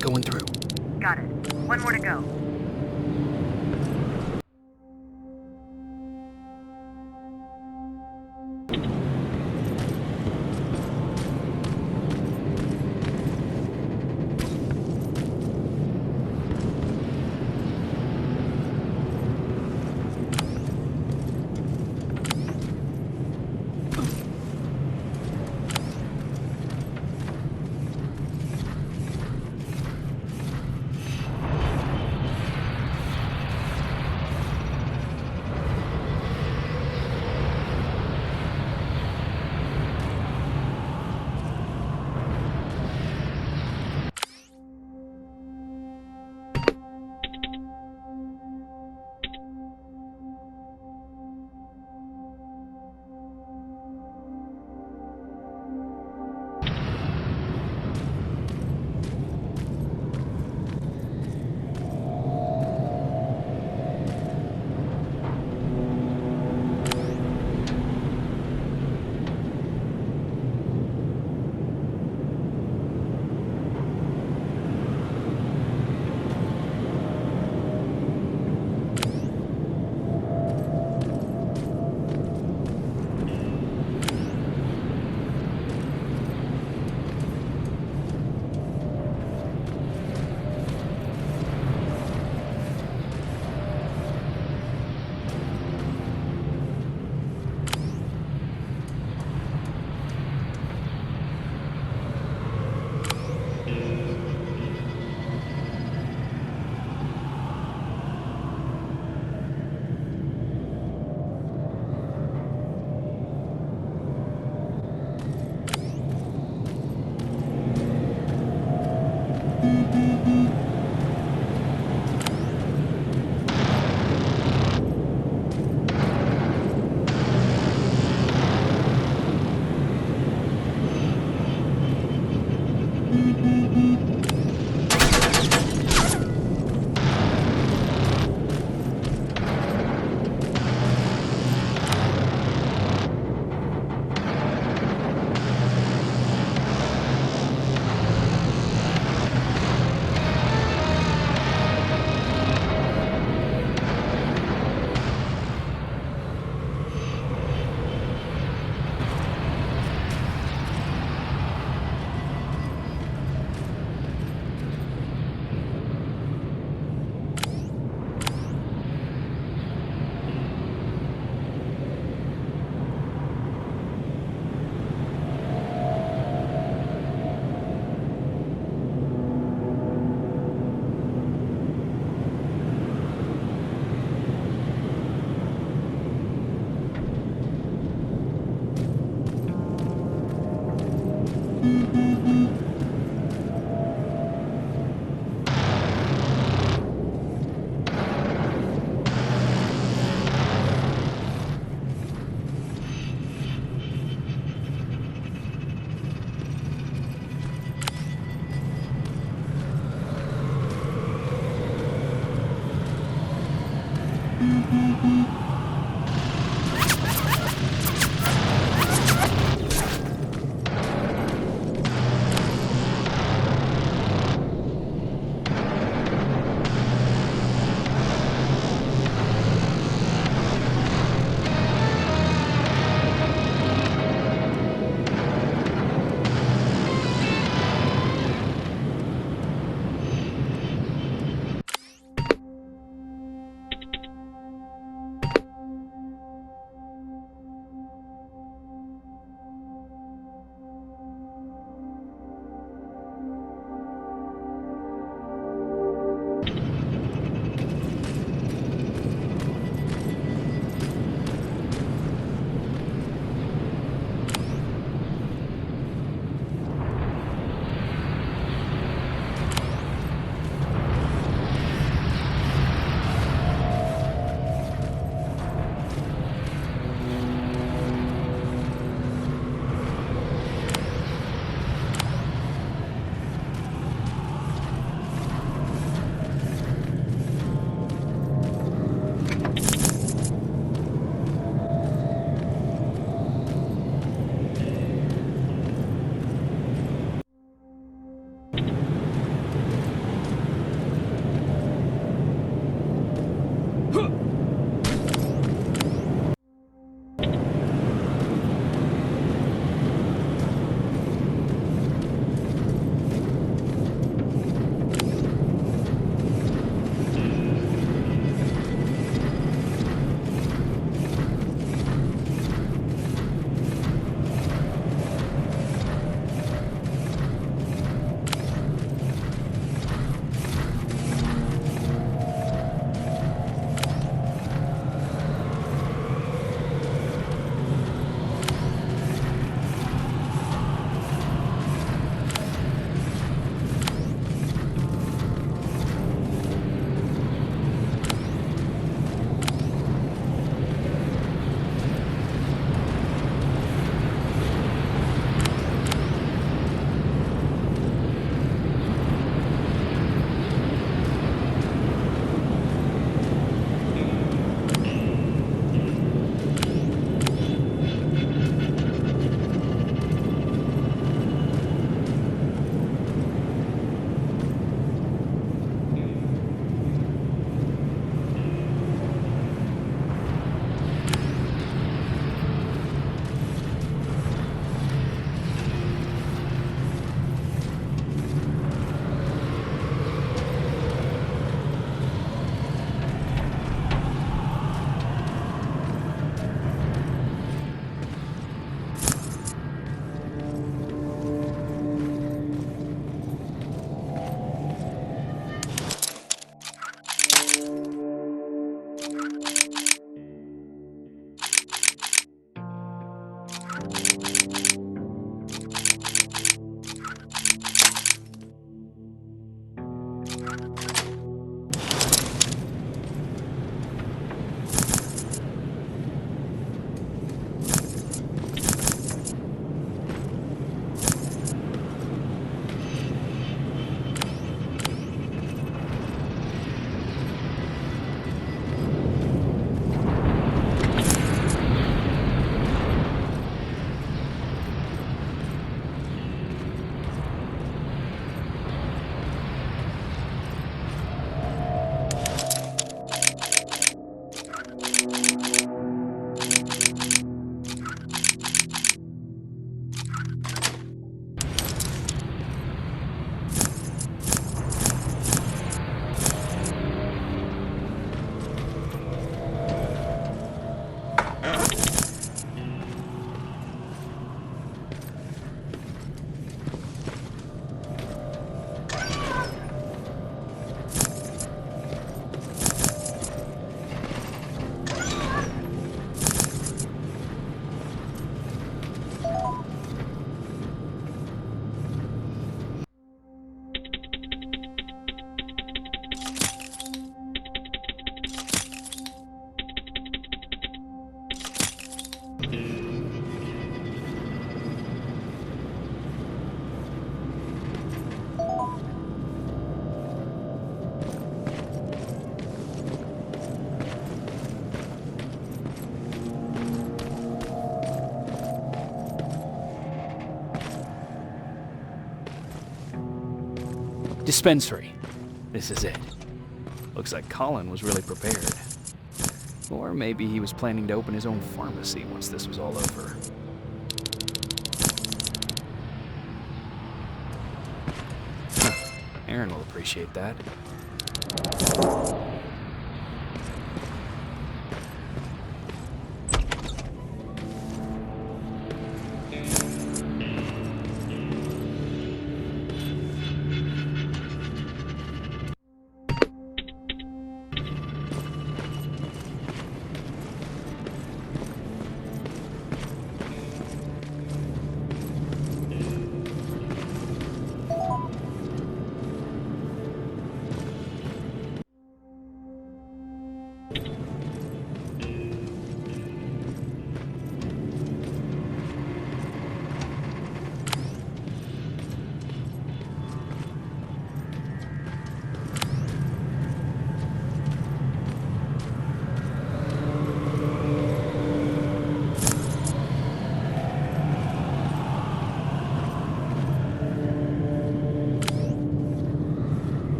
Going through. Got it. One more to go. Dispensary. This is it. Looks like Colin was really prepared. Or maybe he was planning to open his own pharmacy once this was all over. Aaron will appreciate that.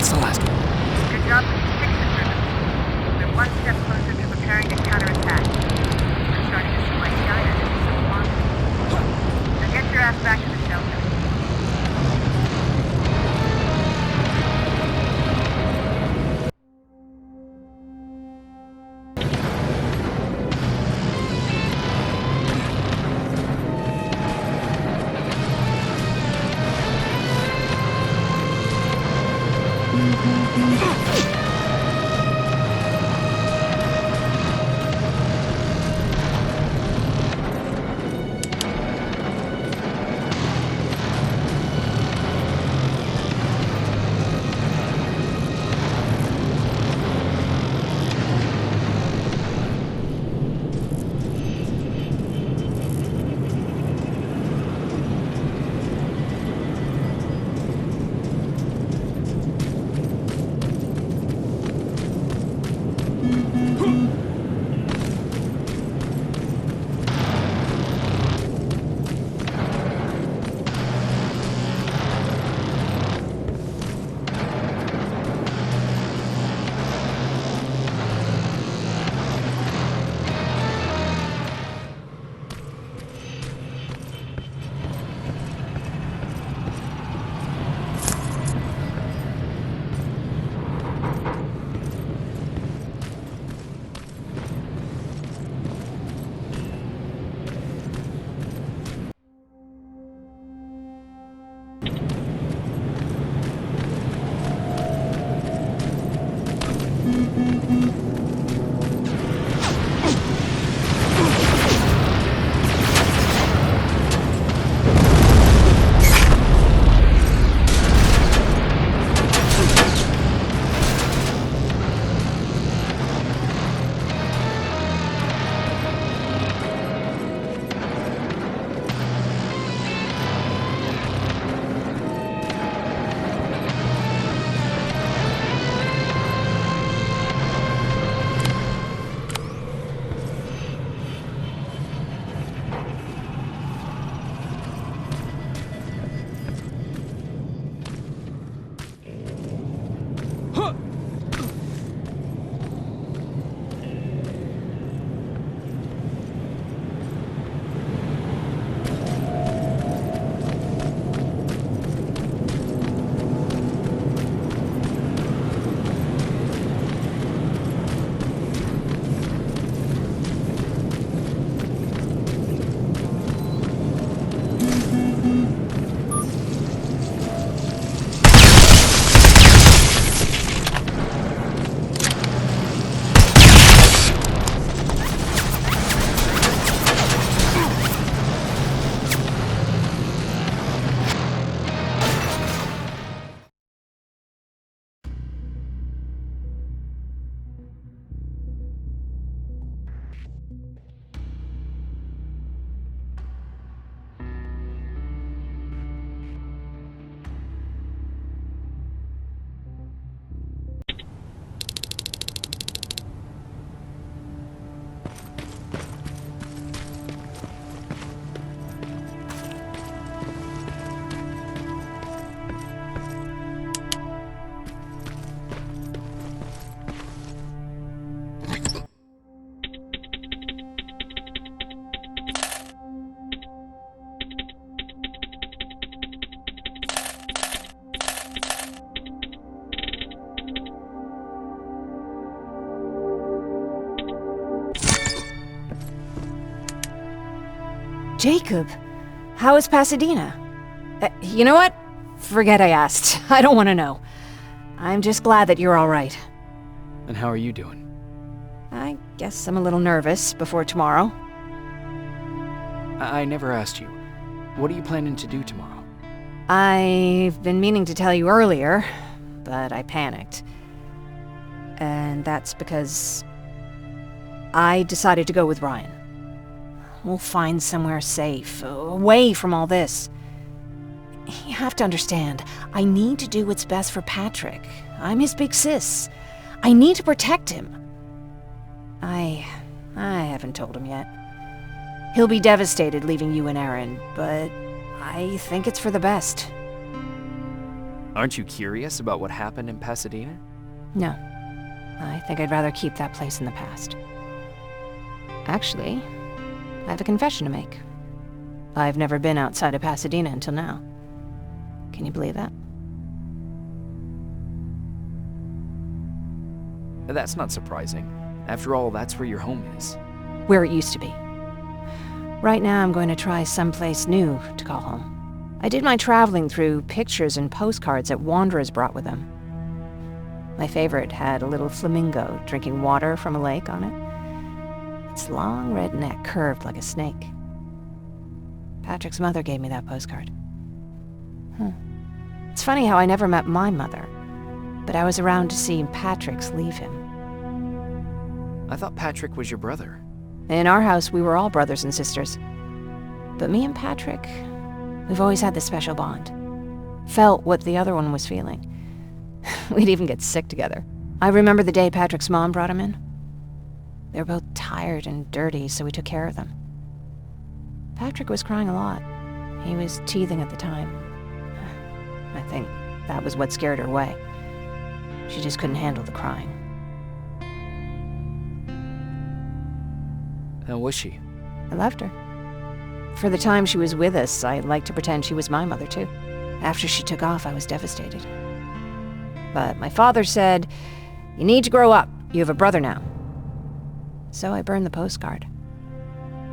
That's the last one. Good job with these picture servants. We're one step closer to preparing to counterattack. We're starting to see why Skynet is so wanted. Now get your ass back to the shelter. Jacob, how is Pasadena? You know what? Forget I asked. I don't want to know. I'm just glad that you're all right. And how are you doing? I guess I'm a little nervous before tomorrow. I never asked you. What are you planning to do tomorrow? I've been meaning to tell you earlier, but I panicked. And that's because I decided to go with Ryan. We'll find somewhere safe, away from all this. You have to understand, I need to do what's best for Patrick. I'm his big sis. I need to protect him. I haven't told him yet. He'll be devastated leaving you and Aaron, but I think it's for the best. Aren't you curious about what happened in Pasadena? No. I think I'd rather keep that place in the past. Actually, I have a confession to make. I've never been outside of Pasadena until now. Can you believe that? That's not surprising. After all, that's where your home is. Where it used to be. Right now, I'm going to try someplace new to call home. I did my traveling through pictures and postcards that wanderers brought with them. My favorite had a little flamingo drinking water from a lake on it. Its long red neck curved like a snake. Patrick's mother gave me that postcard. It's funny how I never met my mother, but I was around to see Patrick's leave him. I thought Patrick was your brother. In our house, we were all brothers and sisters. But me and Patrick, we've always had this special bond. Felt what the other one was feeling. We'd even get sick together. I remember the day Patrick's mom brought him in. They were both tired and dirty, so we took care of them. Patrick was crying a lot. He was teething at the time. I think that was what scared her away. She just couldn't handle the crying. How was she? I loved her. For the time she was with us, I liked to pretend she was my mother, too. After she took off, I was devastated. But my father said, "You need to grow up. You have a brother now." So I burned the postcard.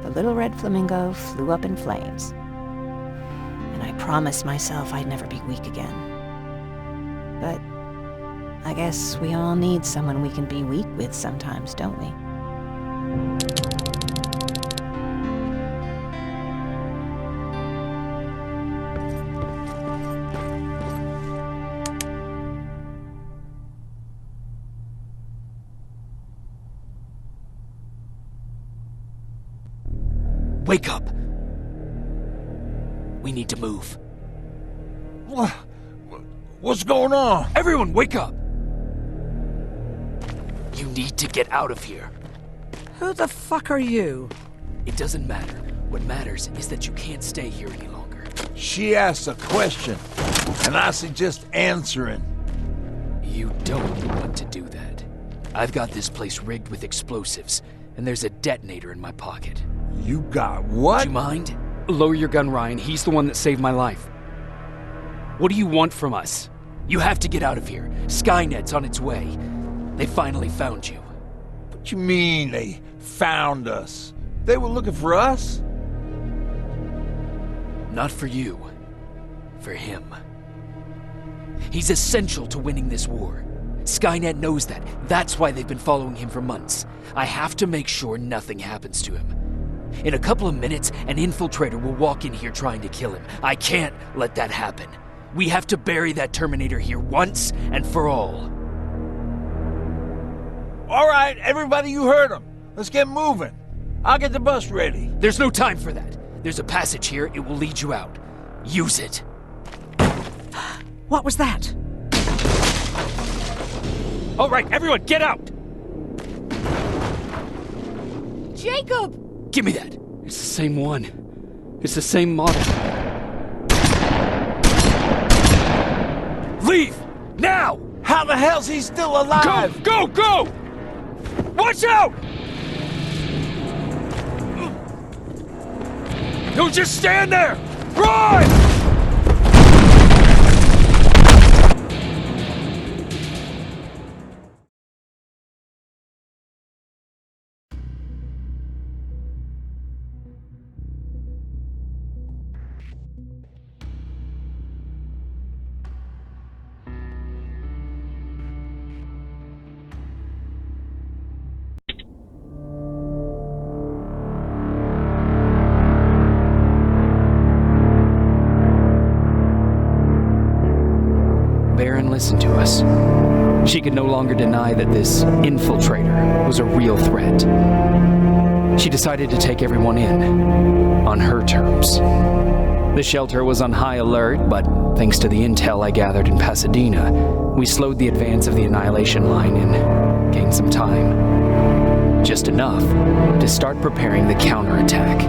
The little red flamingo flew up in flames. And I promised myself I'd never be weak again. But I guess we all need someone we can be weak with sometimes, don't we? Wake up! We need to move. What's going on? Everyone, wake up! You need to get out of here. Who the fuck are you? It doesn't matter. What matters is that you can't stay here any longer. She asked a question, and I suggest answering. You don't want to do that. I've got this place rigged with explosives, and there's a detonator in my pocket. You got what? Do you mind? Lower your gun, Ryan. He's the one that saved my life. What do you want from us? You have to get out of here. Skynet's on its way. They finally found you. What you mean they found us? They were looking for us? Not for you. For him. He's essential to winning this war. Skynet knows that. That's why they've been following him for months. I have to make sure nothing happens to him. In a couple of minutes, an infiltrator will walk in here trying to kill him. I can't let that happen. We have to bury that Terminator here once and for all. All right, everybody, you heard him. Let's get moving. I'll get the bus ready. There's no time for that. There's a passage here. It will lead you out. Use it. What was that? All right, everyone, get out! Jacob! Give me that. It's the same one. It's the same model. Leave! Now! How the hell's he still alive? Go! Go! Go! Watch out! Don't just stand there! Run! Listened to us. She could no longer deny that this infiltrator was a real threat. She decided to take everyone in, on her terms. The shelter was on high alert, but thanks to the intel I gathered in Pasadena, we slowed the advance of the Annihilation Line and gained some time. Just enough to start preparing the counterattack.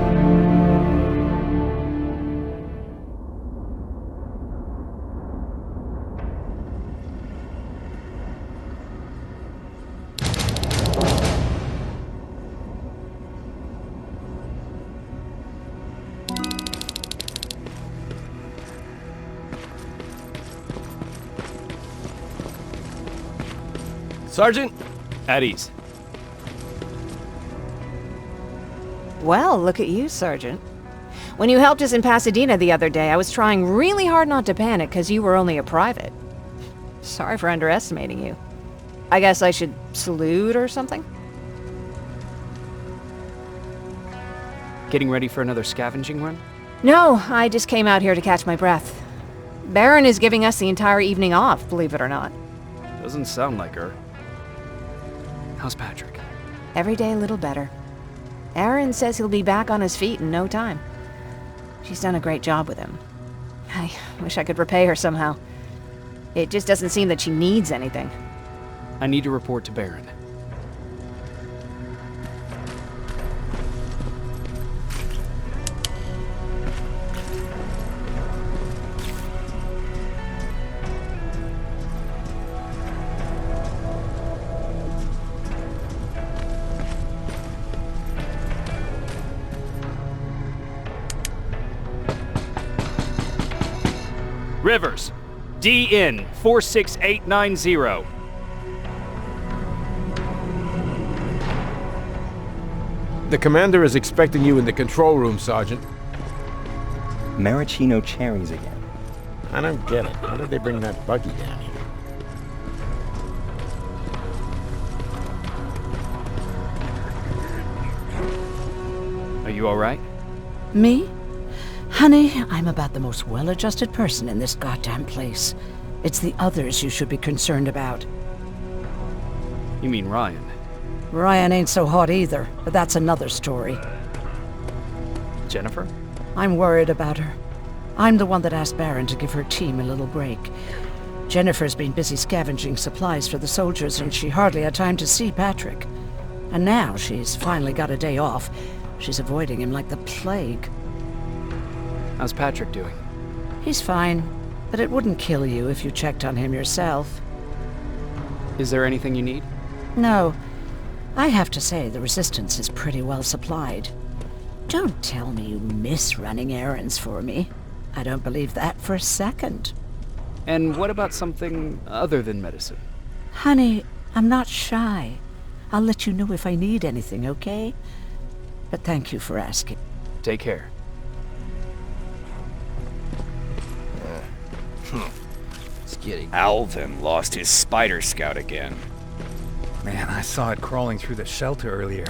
Sergeant, At ease. Well, look at you, Sergeant. When you helped us in Pasadena the other day, I was trying really hard not to panic because you were only a private. Sorry for underestimating you. I guess I should salute or something? Getting ready for another scavenging run? No, I just came out here to catch my breath. Baron is giving us the entire evening off, believe it or not. Doesn't sound like her. How's Patrick? Every day a little better. Aaron says he'll be back on his feet in no time. She's done a great job with him. I wish I could repay her somehow. It just doesn't seem that she needs anything. I need to report to Baron. Rivers, DN 46890. the commander is expecting you in the control room, Sergeant. Maraschino cherries again. I don't get it. How did they bring that buggy down here? Are you alright? Me? Honey, I'm about the most well-adjusted person in this goddamn place. It's the others you should be concerned about. You mean Ryan? Ryan ain't so hot either, but that's another story. Jennifer? I'm worried about her. I'm the one that asked Baron to give her team a little break. Jennifer's been busy scavenging supplies for the soldiers, and she hardly had time to see Patrick. And now she's finally got a day off. She's avoiding him like the plague. How's Patrick doing? He's fine, but it wouldn't kill you if you checked on him yourself. Is there anything you need? No. I have to say the Resistance is pretty well supplied. Don't tell me you miss running errands for me. I don't believe that for a second. And what about something other than medicine? Honey, I'm not shy. I'll let you know if I need anything, okay? But thank you for asking. Take care. It's getting... Alvin lost his Spider Scout again. Man, I saw it crawling through the shelter earlier.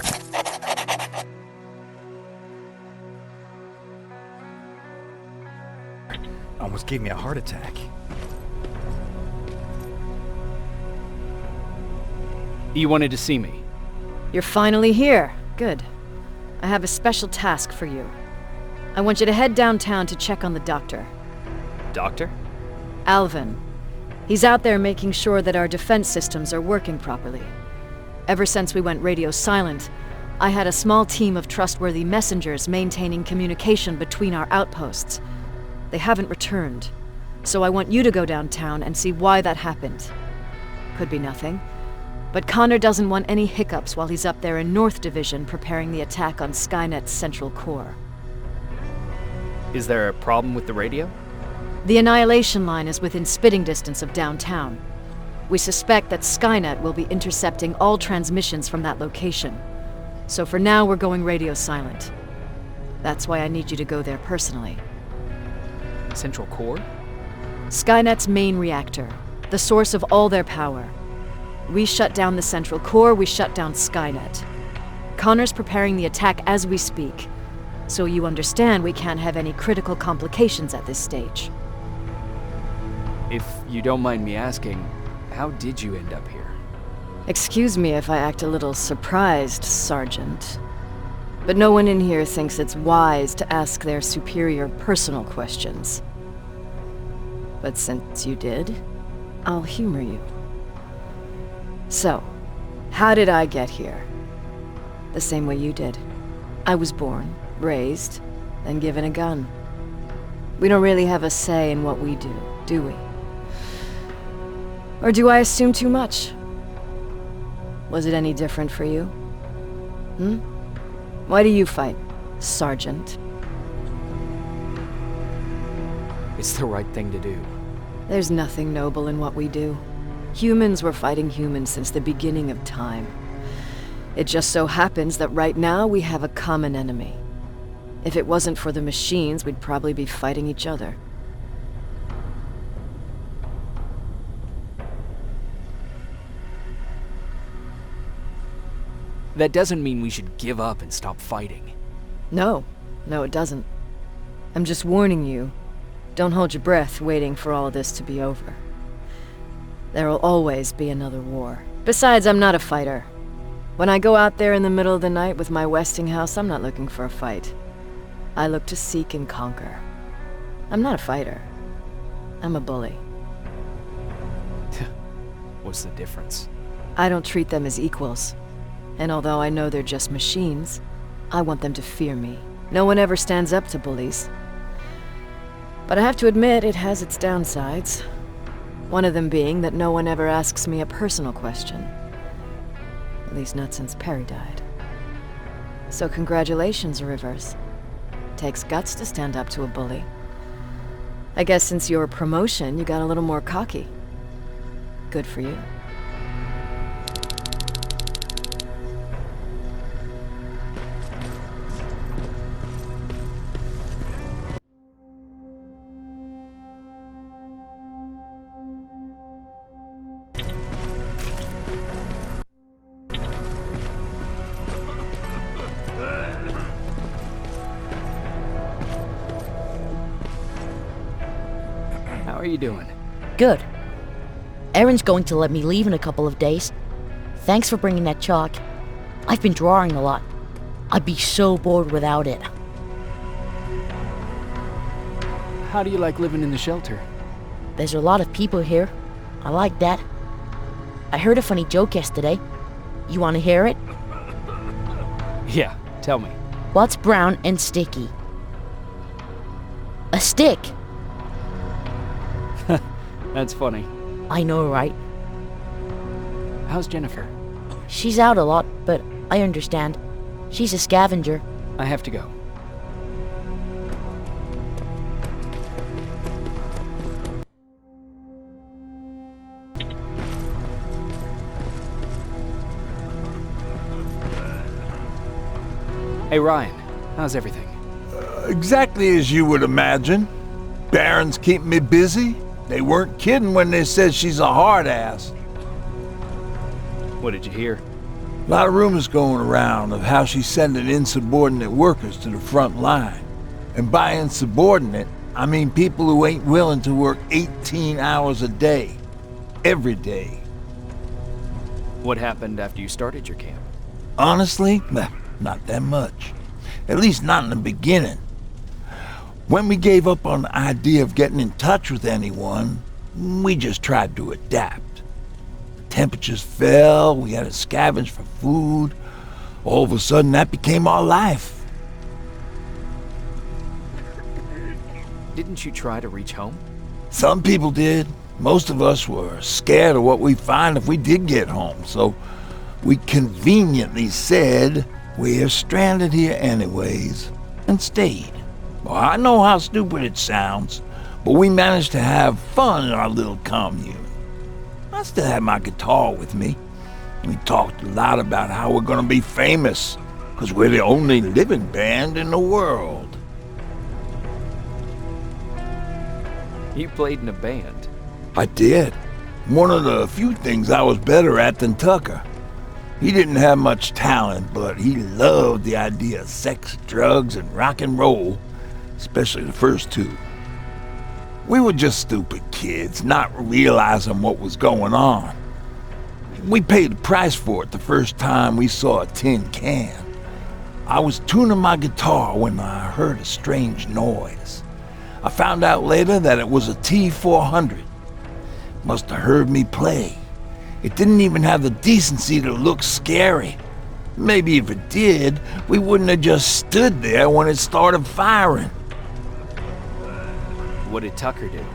Almost gave me a heart attack. You wanted to see me? You're finally here. Good. I have a special task for you. I want you to head downtown to check on the doctor. Doctor? Alvin. He's out there making sure that our defense systems are working properly. Ever since we went radio silent, I had a small team of trustworthy messengers maintaining communication between our outposts. They haven't returned, so I want you to go downtown and see why that happened. Could be nothing, but Connor doesn't want any hiccups while he's up there in North Division preparing the attack on Skynet's central core. Is there a problem with the radio? The Annihilation Line is within spitting distance of downtown. We suspect that Skynet will be intercepting all transmissions from that location. So for now, we're going radio silent. That's why I need you to go there personally. Central core? Skynet's main reactor, the source of all their power. We shut down the central core, we shut down Skynet. Connor's preparing the attack as we speak, so you understand we can't have any critical complications at this stage. If you don't mind me asking, how did you end up here? Excuse me if I act a little surprised, Sergeant. But no one in here thinks it's wise to ask their superior personal questions. But since you did, I'll humor you. So, how did I get here? The same way you did. I was born, raised, then given a gun. We don't really have a say in what we do we? Or do I assume too much? Was it any different for you? Why do you fight, Sergeant? It's the right thing to do. There's nothing noble in what we do. Humans were fighting humans since the beginning of time. It just so happens that right now we have a common enemy. If it wasn't for the machines, we'd probably be fighting each other. That doesn't mean we should give up and stop fighting. No, it doesn't. I'm just warning you. Don't hold your breath waiting for all this to be over. There'll always be another war. Besides, I'm not a fighter. When I go out there in the middle of the night with my Westinghouse, I'm not looking for a fight. I look to seek and conquer. I'm not a fighter. I'm a bully. What's the difference? I don't treat them as equals. And although I know they're just machines, I want them to fear me. No one ever stands up to bullies. But I have to admit, it has its downsides. One of them being that no one ever asks me a personal question. At least not since Perry died. So congratulations, Rivers. Takes guts to stand up to a bully. I guess since your promotion, you got a little more cocky. Good for you. How are you doing? Good. Erin's going to let me leave in a couple of days. Thanks for bringing that chalk. I've been drawing a lot. I'd be so bored without it. How do you like living in the shelter? There's a lot of people here. I like that. I heard a funny joke yesterday. You want to hear it? Yeah, tell me. What's brown and sticky? A stick! That's funny. I know, right? How's Jennifer? She's out a lot, but I understand. She's a scavenger. I have to go. Hey Ryan, how's everything? Exactly as you would imagine. Baron's keeping me busy. They weren't kidding when they said she's a hard ass. What did you hear? A lot of rumors going around of how she's sending insubordinate workers to the front line. And by insubordinate, I mean people who ain't willing to work 18 hours a day. Every day. What happened after you started your camp? Honestly, not that much. At least not in the beginning. When we gave up on the idea of getting in touch with anyone, we just tried to adapt. The temperatures fell, we had to scavenge for food. All of a sudden, that became our life. Didn't you try to reach home? Some people did. Most of us were scared of what we'd find if we did get home, so we conveniently said we're stranded here anyways, and stayed. Well, I know how stupid it sounds, but we managed to have fun in our little commune. I still had my guitar with me. We talked a lot about how we're gonna be famous, because we're the only living band in the world. You played in a band? I did. One of the few things I was better at than Tucker. He didn't have much talent, but he loved the idea of sex, drugs, and rock and roll. Especially the first two. We were just stupid kids, not realizing what was going on. We paid the price for it the first time we saw a tin can. I was tuning my guitar when I heard a strange noise. I found out later that it was a T-400. Must have heard me play. It didn't even have the decency to look scary. Maybe if it did, we wouldn't have just stood there when it started firing. What did Tucker do?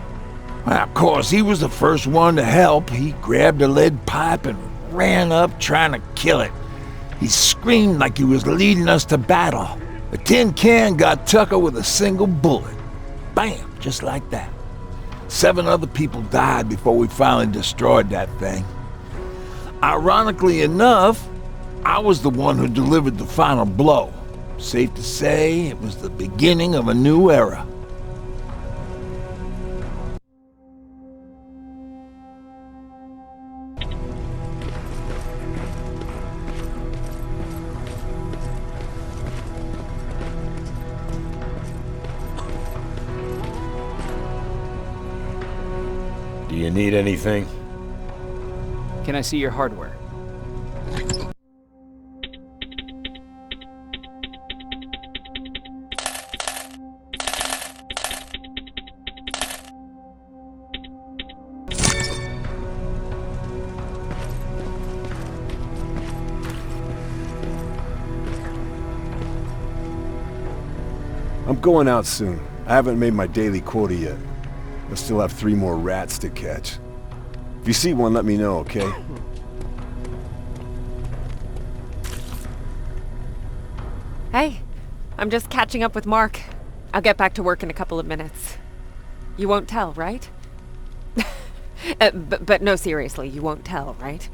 Well, of course, he was the first one to help. He grabbed a lead pipe and ran up trying to kill it. He screamed like he was leading us to battle. The tin can got Tucker with a single bullet. Bam, just like that. 7 other people died before we finally destroyed that thing. Ironically enough, I was the one who delivered the final blow. Safe to say, it was the beginning of a new era. Do you need anything? Can I see your hardware? I'm going out soon. I haven't made my daily quota yet. I still have 3 more rats to catch. If you see one, let me know, okay? Hey, I'm just catching up with Mark. I'll get back to work in a couple of minutes. You won't tell, right? But no, seriously, you won't tell, right?